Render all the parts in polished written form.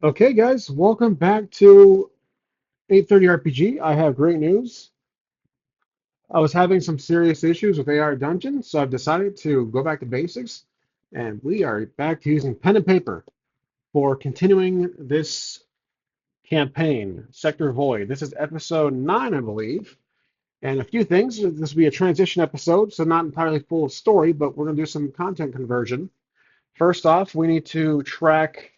Okay, guys, welcome back to 830 RPG. I have great news. I was having some serious issues with AR Dungeons, so I've decided to go back to basics, and we are back to using pen and paper for continuing this campaign, Sector Void. This is episode 9, I believe, and a few things. This will be a transition episode, so not entirely full of story, but we're going to do some content conversion. First off, we need to track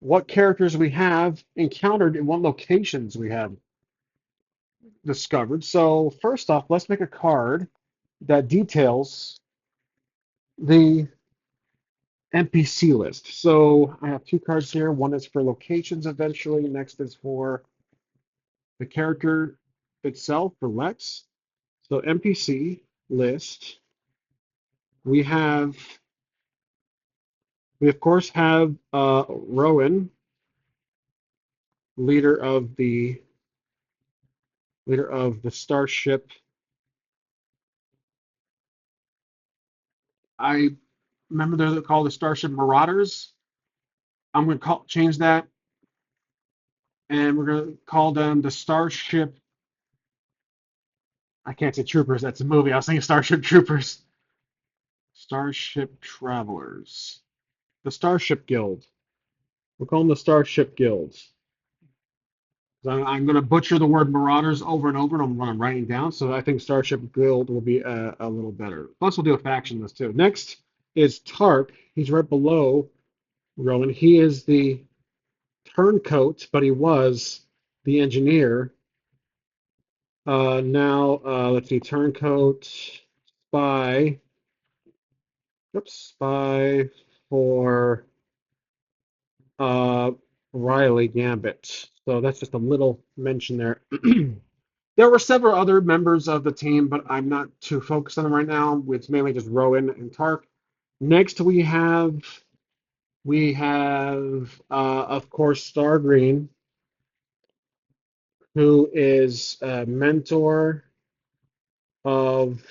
what characters we have encountered and what locations we have discovered. So first off, let's make a card that details the NPC list. So I have two cards here. One is for locations eventually. Next is for the character itself for Lex. So NPC list. We have we of course have Rowan, leader of the starship. I remember they're called the Starship Marauders. I'm going to change that, and we're going to call them the Starship. I can't say Troopers. That's a movie. I was thinking Starship Troopers. Starship Travelers. The Starship Guild. We'll call them the Starship Guilds. I'm going to butcher the word Marauders over and over, and I'm writing down. So I think Starship Guild will be a little better. Plus, we'll do a faction list too. Next is Tark. He's right below Rowan. He is the turncoat, but he was the engineer. Now, let's see, turncoat, spy. Oops, spy for uh, Riley Gambit. So that's just a little mention there. There were several other members of the team, but I'm not too focused on them right now. It's mainly just Rowan and Tark. Next, we have of course Stargreen, who is a mentor of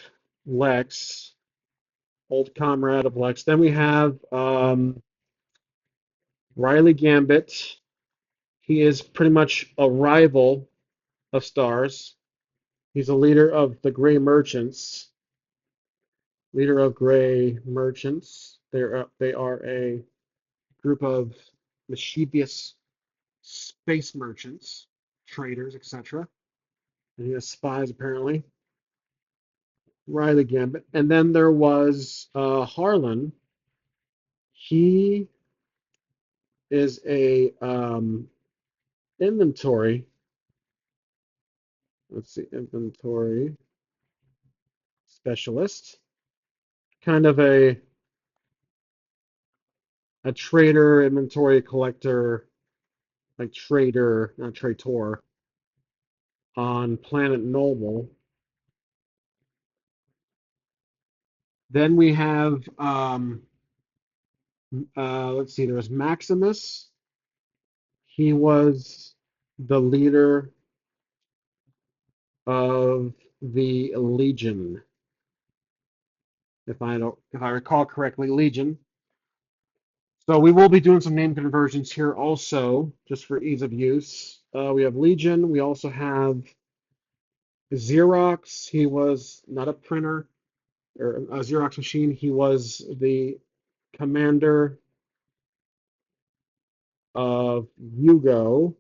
Lex, old comrade of Lex. Then we have Riley Gambit. He is pretty much a rival of Stars. He's a leader of the Gray Merchants. Leader of Gray Merchants. They are a group of mischievous space merchants, traders, etc. And he has spies apparently. Riley Gambit. And then there was Harlan. He is a inventory. Let's see, inventory specialist. Kind of a trader, inventory collector, like trader, not traitor, on Planet Noble. Then we have, let's see, there was Maximus. He was the leader of the Legion, if I recall correctly, Legion. So we will be doing some name conversions here also, just for ease of use. We have Legion. We also have Xerox. He was not a printer or a Xerox machine. He was the commander of Yugo,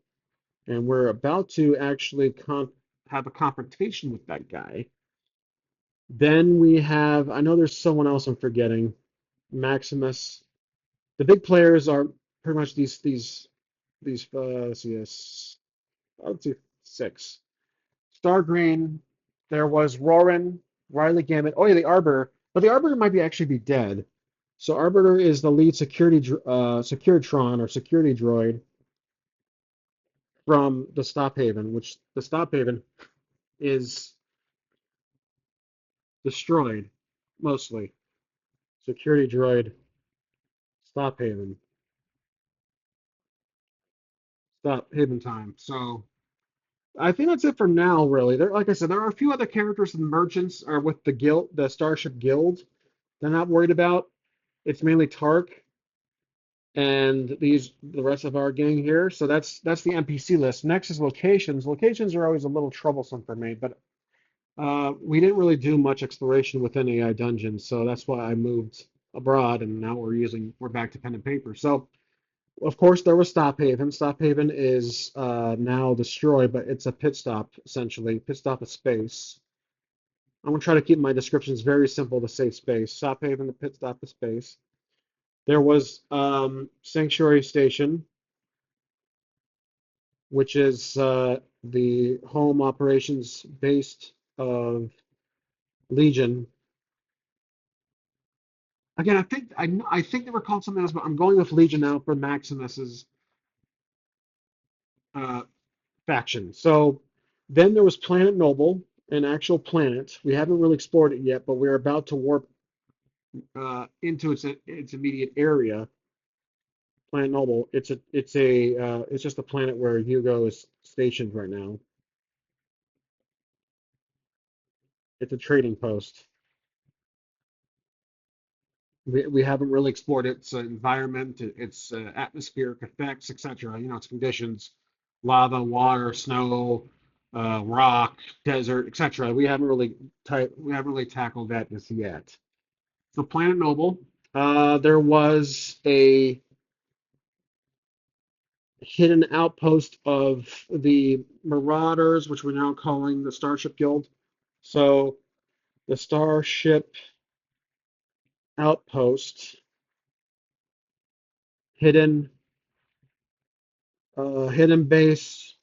and we're about to actually have a confrontation with that guy. Then we have, I know there's someone else I'm forgetting, Maximus. The big players are pretty much these let's see, let's see, six. Stargreen, there was Roran, Riley Gambit. Oh yeah, the Arbiter, but the Arbiter might be actually be dead. So Arbiter is the lead Securitron or security droid from the Stop Haven, which the Stop Haven is destroyed mostly. Security droid, Stop Haven, Stop Haven time. So I think that's it for now, really. Like I said, there are a few other characters and merchants are with the guild, the Starship Guild. They're not worried about. It's mainly Tark and these the rest of our gang here. So that's the NPC list. Next is locations. Locations are always a little troublesome for me, but we didn't really do much exploration within AI Dungeons, so that's why I moved abroad, and now we're back to pen and paper. So of course there was Stop Haven. Stop Haven is now destroyed, but it's a pit stop essentially. Pit stop of space. I'm gonna try to keep my descriptions very simple to save space. Stop Haven, the pit stop of space. There was Sanctuary Station, which is the home operations based of Legion. Again, I think they were called something else, but I'm going with Legion now for Maximus's uh, faction. So then there was Planet Noble, an actual planet. We haven't really explored it yet, but we're about to warp into its immediate area. Planet Noble. It's just a planet where Hugo is stationed right now. It's a trading post. We haven't really explored its environment, its atmospheric effects, etc. You know, its conditions, lava, water, snow, rock, desert, etc. We haven't really tackled that just yet. So Planet Noble, there was a hidden outpost of the Marauders, which we're now calling the Starship Guild. So the Starship Outpost, hidden hidden base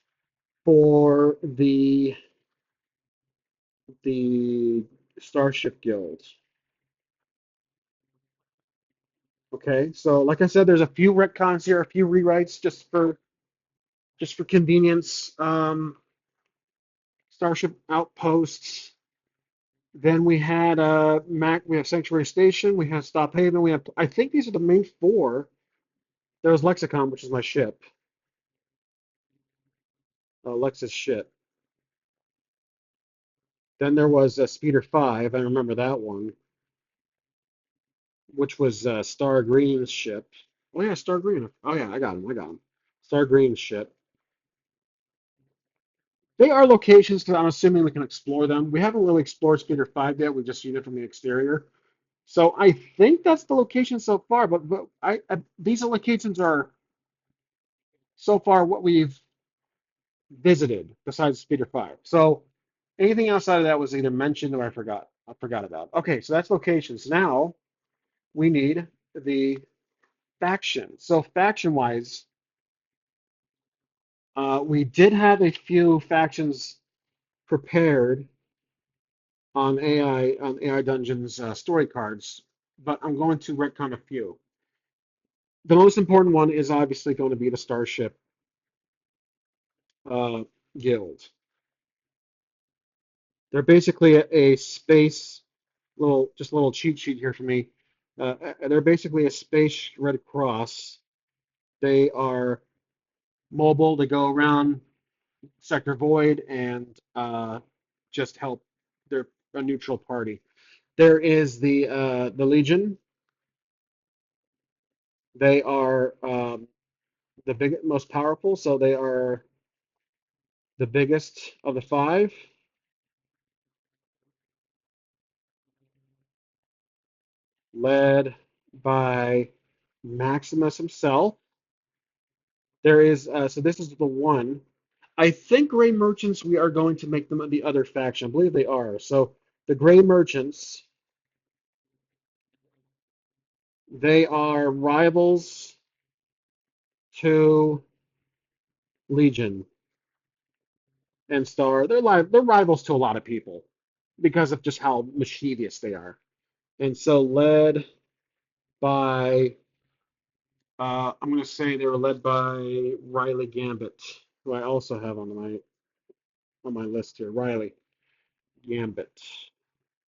for the Starship Guild. Okay, so like I said, there's a few retcons here, a few rewrites just for convenience. Starship Outposts. Then we had we have Sanctuary Station, we have Stop Haven, we have I think these are the main four. There was Lexicon, which is my ship, Lex's ship. Then there was Speeder 5, I remember that one, which was Star Green's ship. Oh yeah, Star Green. Oh yeah, I got him. Star Green's ship. They are locations because I'm assuming we can explore them. We haven't really explored Speeder 5 yet. We've just seen it from the exterior. So I think that's the location so far. But these locations are so far what we've visited besides Speeder 5. So anything outside of that was either mentioned or I forgot about. Okay, so that's locations. Now we need the faction. So faction wise, we did have a few factions prepared on AI Dungeons story cards, but I'm going to retcon a few. The most important one is obviously going to be the Starship uh, Guild. They're basically a space just a little cheat sheet here for me. They're basically a space Red Cross. They are mobile. They go around Sector Void and just help. They're a neutral party. There is the Legion. They are the most powerful, so they are the biggest of the five, led by Maximus himself. There is so this is the one. I think Gray Merchants we are going to make them the other faction. I believe they are. So the Gray Merchants, they are rivals to Legion and Star. They're rivals to a lot of people because of just how mischievous they are. And so led by I'm going to say they were led by Riley Gambit, who I also have on my list here. Riley Gambit.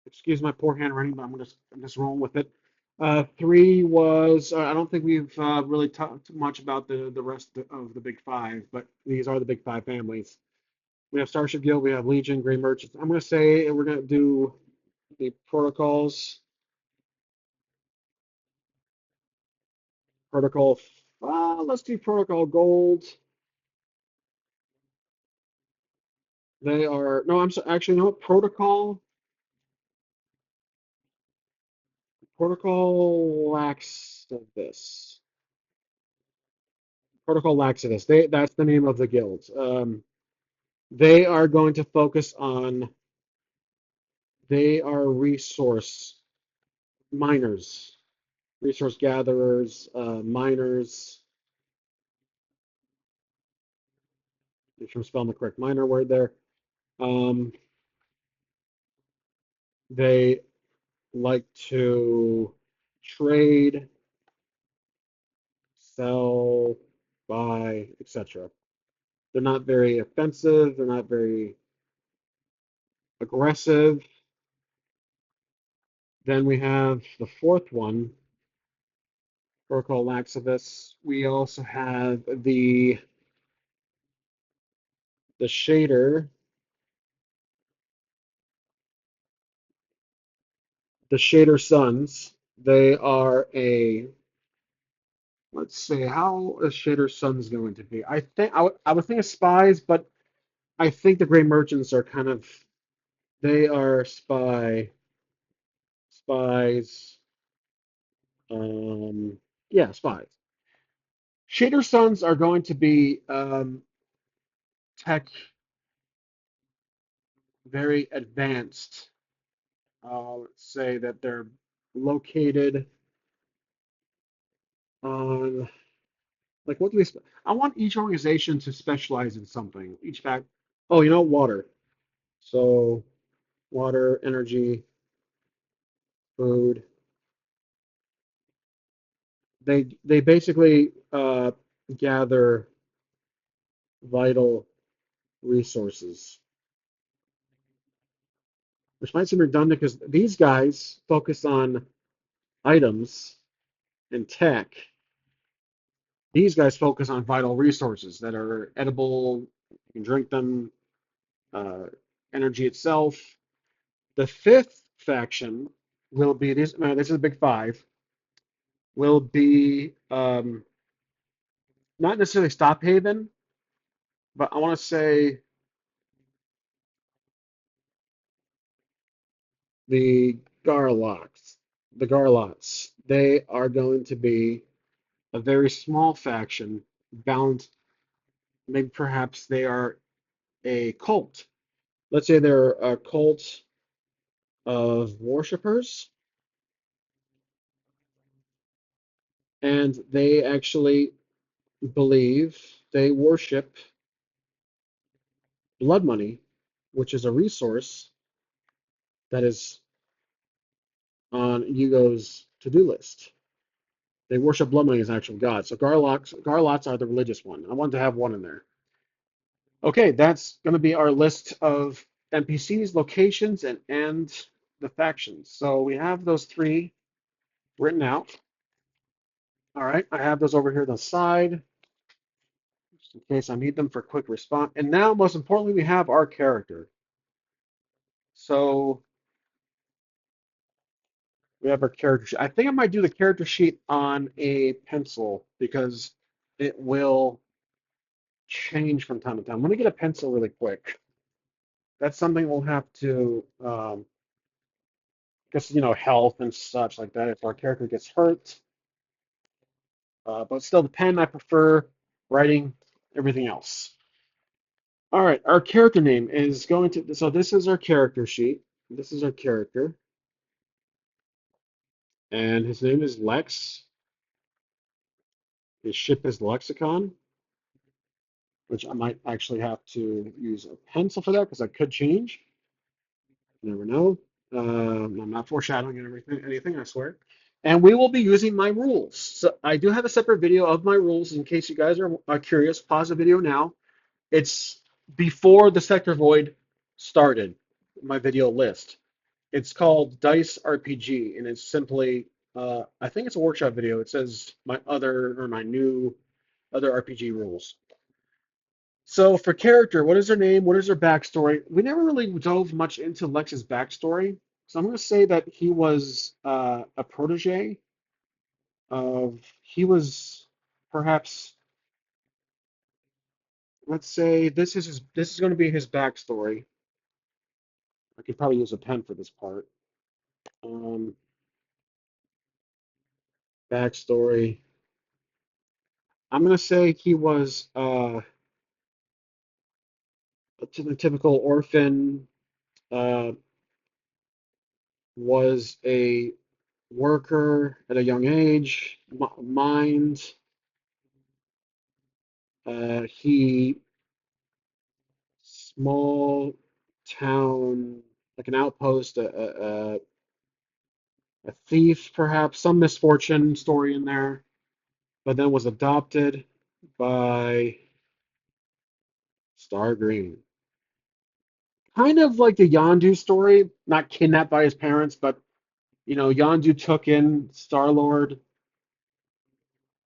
Excuse my poor handwriting, but I'm just rolling with it. Three was I don't think we've really talked much about the rest of the big five, but these are the big five families. We have Starship Guild, we have Legion, Grey Merchants. I'm going to say we're going to do the protocols. Protocol. Let's do Protocol Gold. They are no. I'm sorry. Actually, you know what? Protocol Laxatus. Protocol Laxatus. That's the name of the guild. They are going to focus on. They are resource miners, resource gatherers, miners. Make sure I'm spelling the correct miner word there. Um, they like to trade, sell, buy, etc. They're not very offensive. They're not very aggressive. Then we have the fourth one, Protocol Laxivus. We also have the shader, the Shader Sons. They are a let's see, how is Shader Sons going to be? I would think of spies, but I think the Gray Merchants are kind of they are spies. Um, yeah, spies. Shader Sons are going to be tech very advanced. Let's say that they're located on like what do we? I want each organization to specialize in something. Each fact. Oh, you know, water. So water, energy, food. They basically gather vital resources, which might seem redundant because these guys focus on items and tech. These guys focus on vital resources that are edible, you can drink them, uh, energy itself. The fifth faction will be this. No, this is the big five. Will be not necessarily Stop Haven, but I want to say the Garlots. The Garlots. They are going to be a very small faction, bound. Maybe perhaps they are a cult. Let's say they're a cult of worshippers, and they actually believe they worship blood money, which is a resource that is on Yugo's to-do list. They worship blood money as an actual god. So Garlots are the religious one. I wanted to have one in there. Okay, that's going to be our list of NPCs, locations, and the factions. So we have those three written out. All right, I have those over here to the side, just in case I need them for quick response. And now, most importantly, we have our character. So we have our character sheet. I think I might do the character sheet on a pencil because it will change from time to time. Let me get a pencil really quick. That's something we'll have to, because health and such like that. If our character gets hurt, but still, the pen I prefer. Writing, everything else. All right, our character name is going to. So this is our character sheet. This is our character, and his name is Lex. His ship is Lexicon, which I might actually have to use a pencil for that because I could change. You never know. I'm not foreshadowing anything, I swear. And we will be using my rules. So I do have a separate video of my rules in case you guys are curious. Pause the video now. It's before the Sector Void started, my video list. It's called Dice RPG, and it's simply, I think it's a workshop video. It says my new other RPG rules. So for character, what is their name? What is their backstory? We never really dove much into Lex's backstory. So I'm going to say that he was a protege of he was perhaps, let's say this is going to be his backstory. I could probably use a pen for this part. Um, Backstory. I'm going to say he was a typical orphan, uh, was a worker at a young age, mind. He small town, like an outpost, a thief, perhaps some misfortune story in there, but then was adopted by Star Green. Kind of like the Yondu story, not kidnapped by his parents, but Yondu took in Star-Lord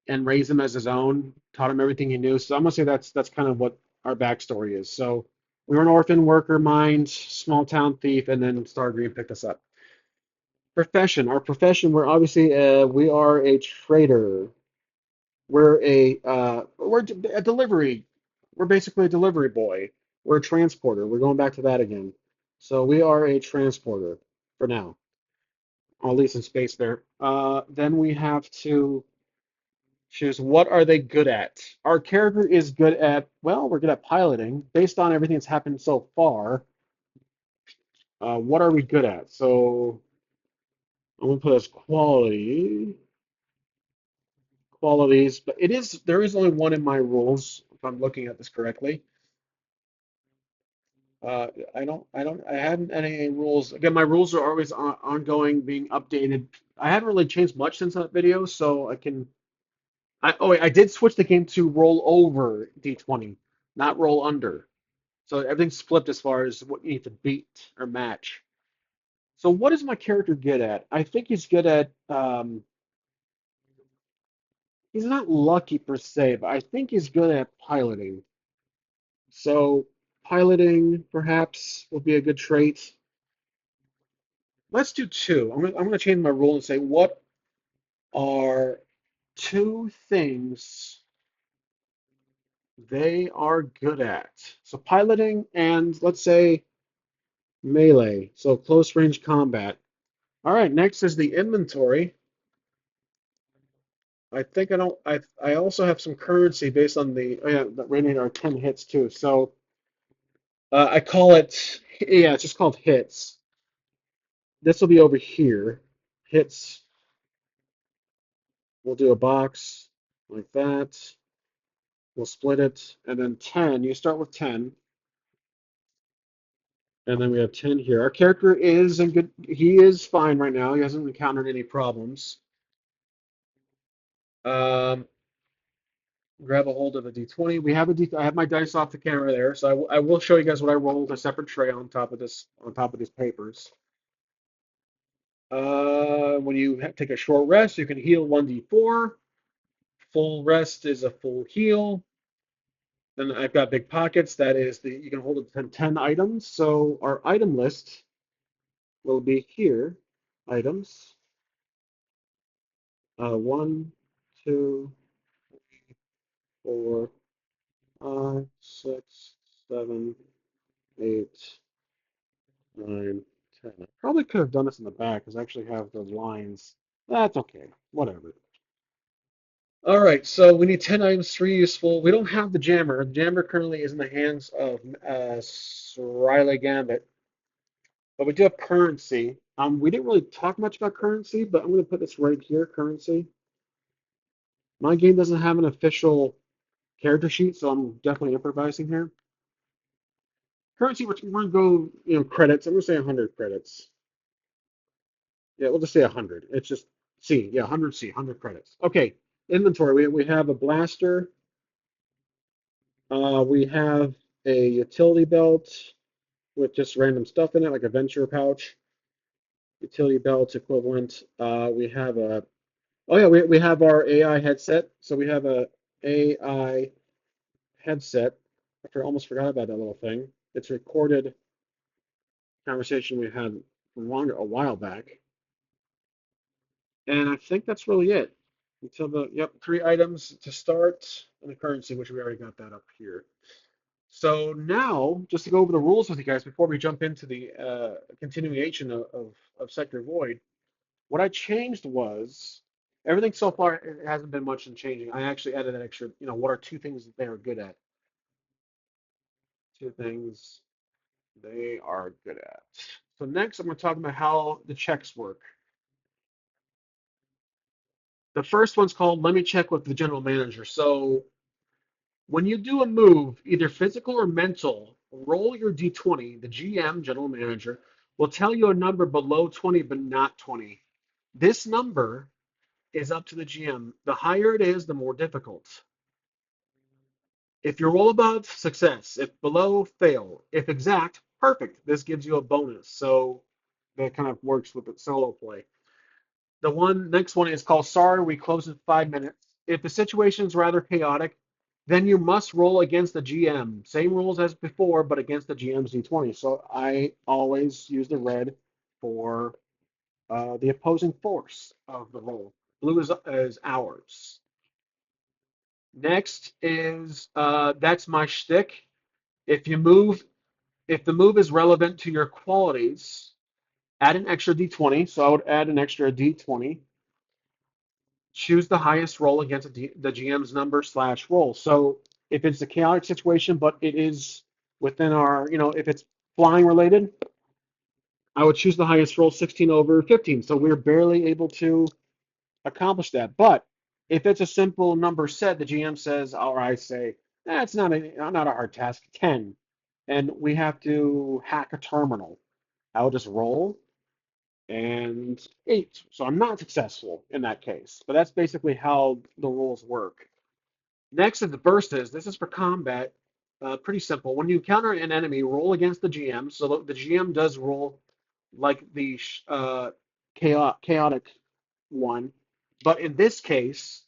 and raised him as his own, taught him everything he knew. So I'm gonna say that's kind of what our backstory is. So we were an orphan worker, mind, small town thief, and then Star Green picked us up. Profession. Our profession, we're obviously we are a trader. We're a delivery. We're basically a delivery boy. We're a transporter. We're going back to that again. So we are a transporter for now, or at least in space there. Then we have to choose what are they good at. Our character is good at, well, we're good at piloting. Based on everything that's happened so far, what are we good at? So I'm gonna put as qualities, but there is only one in my rules, if I'm looking at this correctly. I haven't any rules. Again, my rules are always ongoing, being updated. I haven't really changed much since that video, so oh, wait, I did switch the game to roll over D20, not roll under. So everything's flipped as far as what you need to beat or match. So what is my character good at? I think he's good at, he's not lucky per se, but I think he's good at piloting. So piloting perhaps will be a good trait. Let's do two. I'm gonna change my rule and say what are two things they are good at. So piloting and let's say melee. So close range combat. All right, next is the inventory. I think I don't. I also have some currency based on the oh yeah, that rating our 10 hits too. So I call it yeah, it's just called hits. This will be over here. Hits. We'll do a box like that. We'll split it, and then 10. You start with 10, and then we have 10 here. Our character is in good. He is fine right now. He hasn't encountered any problems. Um, Grab a hold of a d20. We have a d. I have my dice off the camera there, so I will show you guys what I rolled a separate tray on top of this on top of these papers. When you take a short rest, you can heal 1d4. Full rest is a full heal. Then I've got big pockets. That is the you can hold up to 10 items. So our item list will be here. Items. One, two, four, five, six, 7, 8, 9, 10. I probably could have done this in the back because I actually have the lines. That's okay. Whatever. All right, so we need 10 items, 3 useful. We don't have the jammer. The jammer currently is in the hands of Riley Gambit, but we do have currency. We didn't really talk much about currency, but I'm going to put this right here, currency. My game doesn't have an official character sheet, so I'm definitely improvising here. Currency, we're going to go, credits. I'm going to say 100 credits. Yeah, we'll just say 100. It's just C. Yeah, 100 C, 100 credits. Okay, inventory. We have a blaster. We have a utility belt with just random stuff in it, like a venture pouch. Utility belt equivalent. We have a. Oh yeah, we have our AI headset. So we have a AI headset. Almost forgot about that little thing. It's recorded conversation we had a while back. And I think that's really it. until the, yep, 3 items to start, and the currency, which we already got that up here. So now, just to go over the rules with you guys before we jump into the continuation of Sector Void, what I changed was everything so far, it hasn't been much in changing. I actually added an extra, what are 2 things that they are good at? 2 things they are good at. So next, I'm going to talk about how the checks work. The first one's called Let Me Check with the General Manager. So when you do a move, either physical or mental, roll your d20. The GM, General Manager, will tell you a number below 20 but not 20. This number is up to the GM. The higher it is, the more difficult. If you roll above, success. If below, fail. If exact, perfect. This gives you a bonus. So that kind of works with the solo play. The next one is called Sorry, we close in 5 minutes. If the situation is rather chaotic, then you must roll against the GM. Same rules as before, but against the GM's D20. So I always use the red for the opposing force of the roll. Blue is ours. Next is that's my shtick. If you move, if the move is relevant to your qualities, add an extra D20. So I would add an extra D20. Choose the highest roll against the GM's number slash roll. So if it's a chaotic situation, but it is within our, if it's flying related, I would choose the highest roll, 16 over 15. So we're barely able to accomplish that. But if it's a simple number set, the GM says, or I say, it's not a hard task, 10. And we have to hack a terminal. I will just roll and 8. So I'm not successful in that case. But that's basically how the rules work. Next is the versus. This is for combat. Pretty simple. When you encounter an enemy, roll against the GM. So the GM does roll like the chaotic one. But in this case,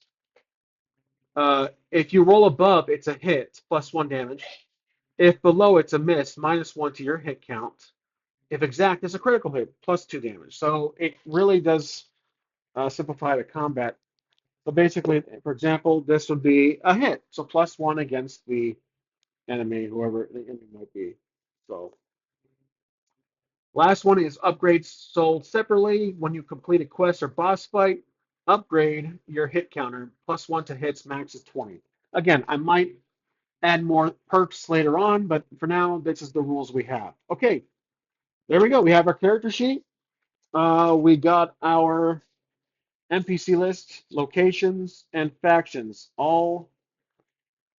if you roll above, it's a hit, +1 damage. If below, it's a miss, -1 to your hit count. If exact, it's a critical hit, +2 damage. So it really does simplify the combat. So basically, for example, this would be a hit. So +1 against the enemy, whoever the enemy might be. So last one is upgrades sold separately. When you complete a quest or boss fight, upgrade your hit counter. +1 to hits, max is 20. Again, I might add more perks later on, but for now, this is the rules we have. Okay, there we go. We have our character sheet. We got our NPC list, locations, and factions all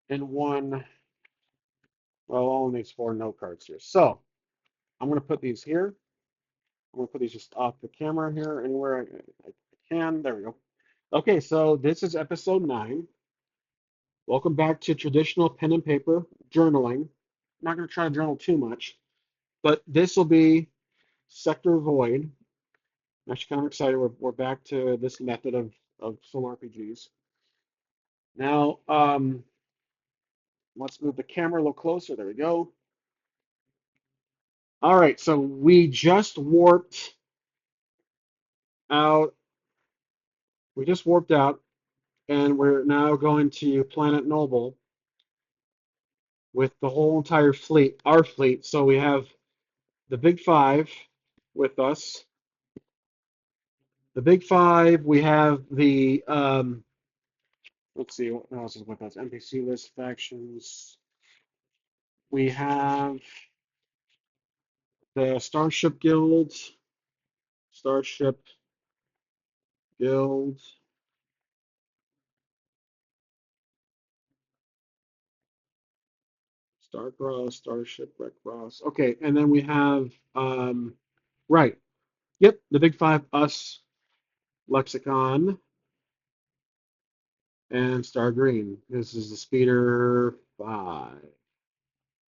in one. Well, all needs 4 note cards here. So I'm going to put these here. I'm going to put these just off the camera here, anywhere I can. There we go. Okay, so this is episode 9. Welcome back to traditional pen and paper journaling. I'm not going to try to journal too much, but this will be Sector Void. I'm actually kind of excited. We're back to this method of solo RPGs. Now, let's move the camera a little closer. There we go. All right, so we just warped out. We just warped out, and we're now going to Planet Noble with the whole entire fleet, our fleet. So we have the Big Five with us. The Big Five. We have the let's see what else is with us. NPC list factions. We have the Starship Guild, Starcross, Starship Red Cross. Okay, and then we have right. Yep, the Big Five, us, Lexicon, and Star Green. This is the Speeder 5.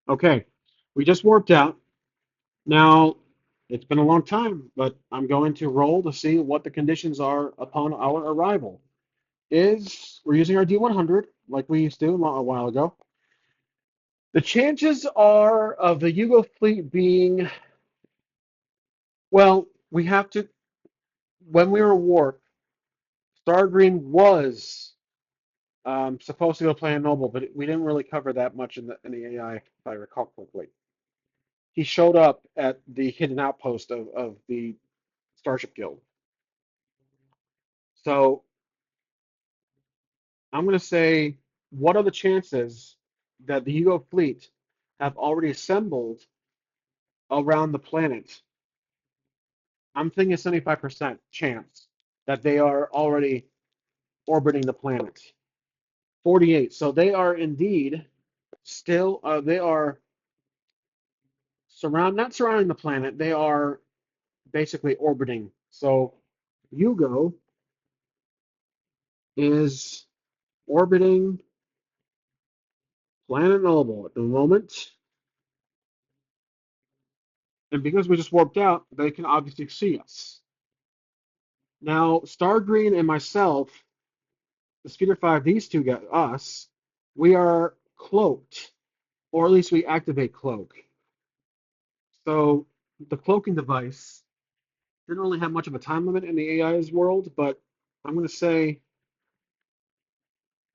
Okay, we just warped out. Now, it's been a long time, but I'm going to roll to see what the conditions are upon our arrival. We're using our D100 like we used to a while ago. The chances are of the Yugo fleet being, well, we have to, when we were warped, Stargreen was supposed to go play a Noble, but we didn't really cover that much in the AI, if I recall correctly. He showed up at the hidden outpost of the Starship Guild. So I'm going to say, what are the chances that the Yugo fleet have already assembled around the planet? I'm thinking 75% chance that they are already orbiting the planet. 48. So they are indeed still, they are not surrounding the planet, they are basically orbiting. So Yugo is orbiting Planet Noble at the moment. And because we just warped out, they can obviously see us. Now, Stargreen and myself, the Speeder 5, these two got us, we are cloaked, or at least we activate cloak. So the cloaking device didn't really have much of a time limit in the AI's world, but I'm going to say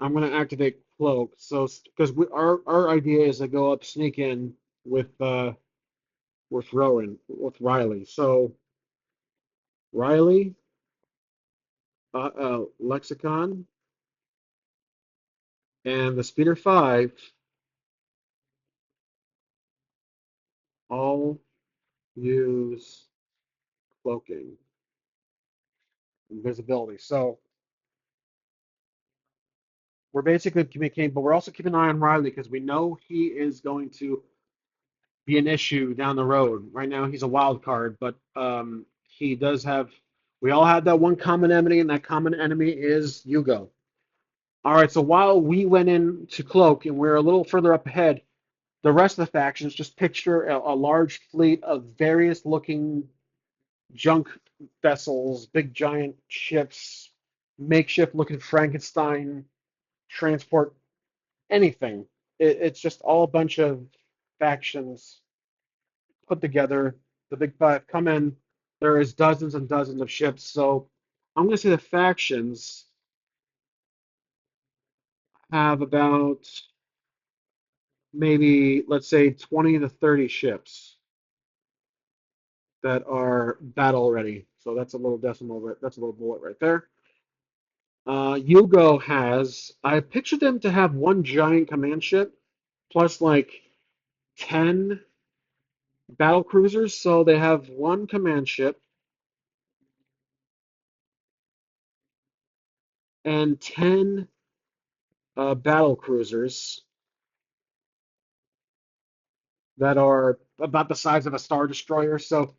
I'm going to activate cloak. So because our idea is to go up, sneak in with Rowan, with Riley. So Riley, Lexicon, and the Speeder 5 all use cloaking, invisibility. So we're basically communicating, but we're also keeping an eye on Riley because we know he is going to be an issue down the road. Right now, he's a wild card, but he does have. We all have that one common enemy, and that common enemy is Yugo. All right, so while we went into Cloak and we're a little further up ahead, the rest of the factions just picture a large fleet of various looking junk vessels, big giant ships, makeshift looking Frankenstein transport, anything. It's just all a bunch of factions put together. The Big Five come in. There is dozens and dozens of ships. So I'm going to say the factions have about maybe, let's say, 20 to 30 ships that are battle ready. So that's a little decimal. That's a little bullet right there. Yugo has. I pictured them to have one giant command ship plus like 10 battle cruisers. So they have one command ship and 10 battle cruisers that are about the size of a Star Destroyer. So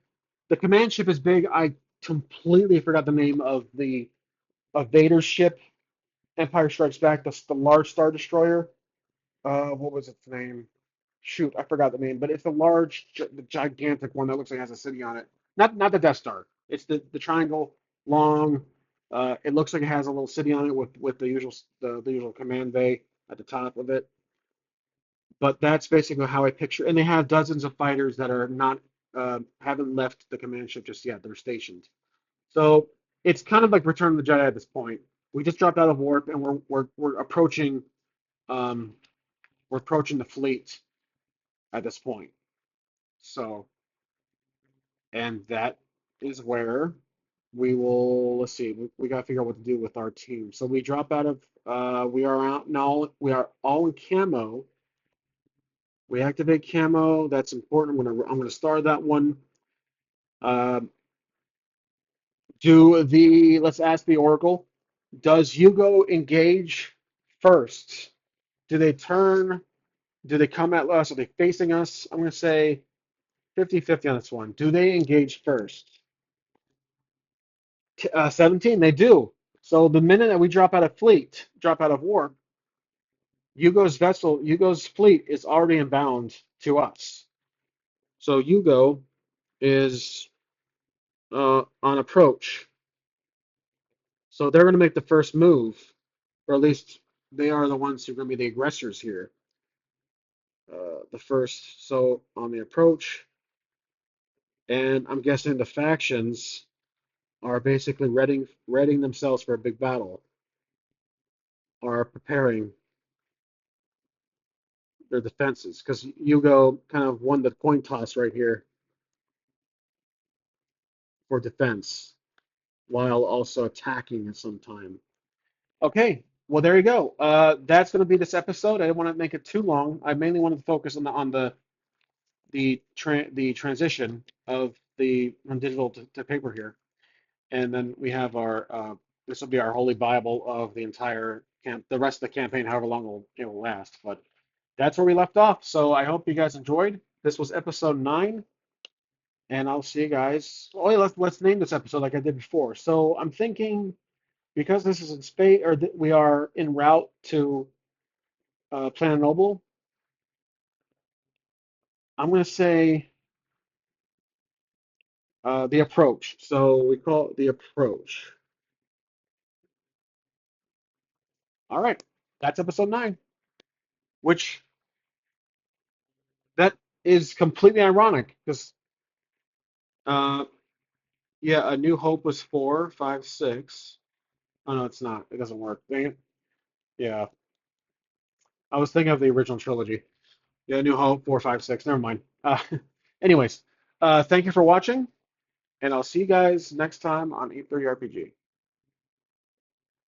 the command ship is big. I completely forgot the name of Vader's ship. Empire Strikes Back, the large Star Destroyer. What was its name? Shoot, I forgot the name, but it's the large, the gigantic one that looks like it has a city on it. Not the Death Star. It's the triangle, long. It looks like it has a little city on it with the usual command bay at the top of it. But that's basically how I picture. And they have dozens of fighters that are not haven't left the command ship just yet. They're stationed. So it's kind of like Return of the Jedi at this point. We just dropped out of warp and we're approaching um, we're approaching the fleet at this point. So and that is where we will, let's see, we got to figure out what to do with our team. So we drop out of we are out now. We are all in camo. We activate camo. That's important. I'm gonna start that one. Uh, let's ask the Oracle. Does Hugo engage first? Do they turn? Do they come at us? Are they facing us? I'm gonna say 50-50 on this one. Do they engage first? 17, they do. So the minute that we drop out of war, Yugo's fleet is already inbound to us. So Yugo is on approach. So they're going to make the first move, or at least they are the ones who are going to be the aggressors here. The first, so on the approach, and I'm guessing the factions. are basically readying themselves for a big battle, are preparing their defenses. Because Yugo kind of won the coin toss right here for defense while also attacking at some time. Okay, well there you go. That's going to be this episode. I didn't want to make it too long. I mainly wanted to focus on the transition of the from digital to paper here, and then we have our this will be our holy bible of the entire the rest of the campaign, however long it will last. But that's where we left off. So I hope you guys enjoyed. This was episode 9, and I'll see you guys. Oh, yeah, let's name this episode like I did before. So I'm thinking because this is in space, or we are en route to Planet Noble. I'm going to say the approach. So we call it the approach. All right, that's episode 9, which that is completely ironic because uh, yeah, A New Hope was 4, 5, 6. Oh no, it's not. It doesn't work. Dang it. Yeah, I was thinking of the original trilogy. Yeah, New Hope 4, 5, 6. Never mind. Anyways, thank you for watching, and I'll see you guys next time on 830 RPG.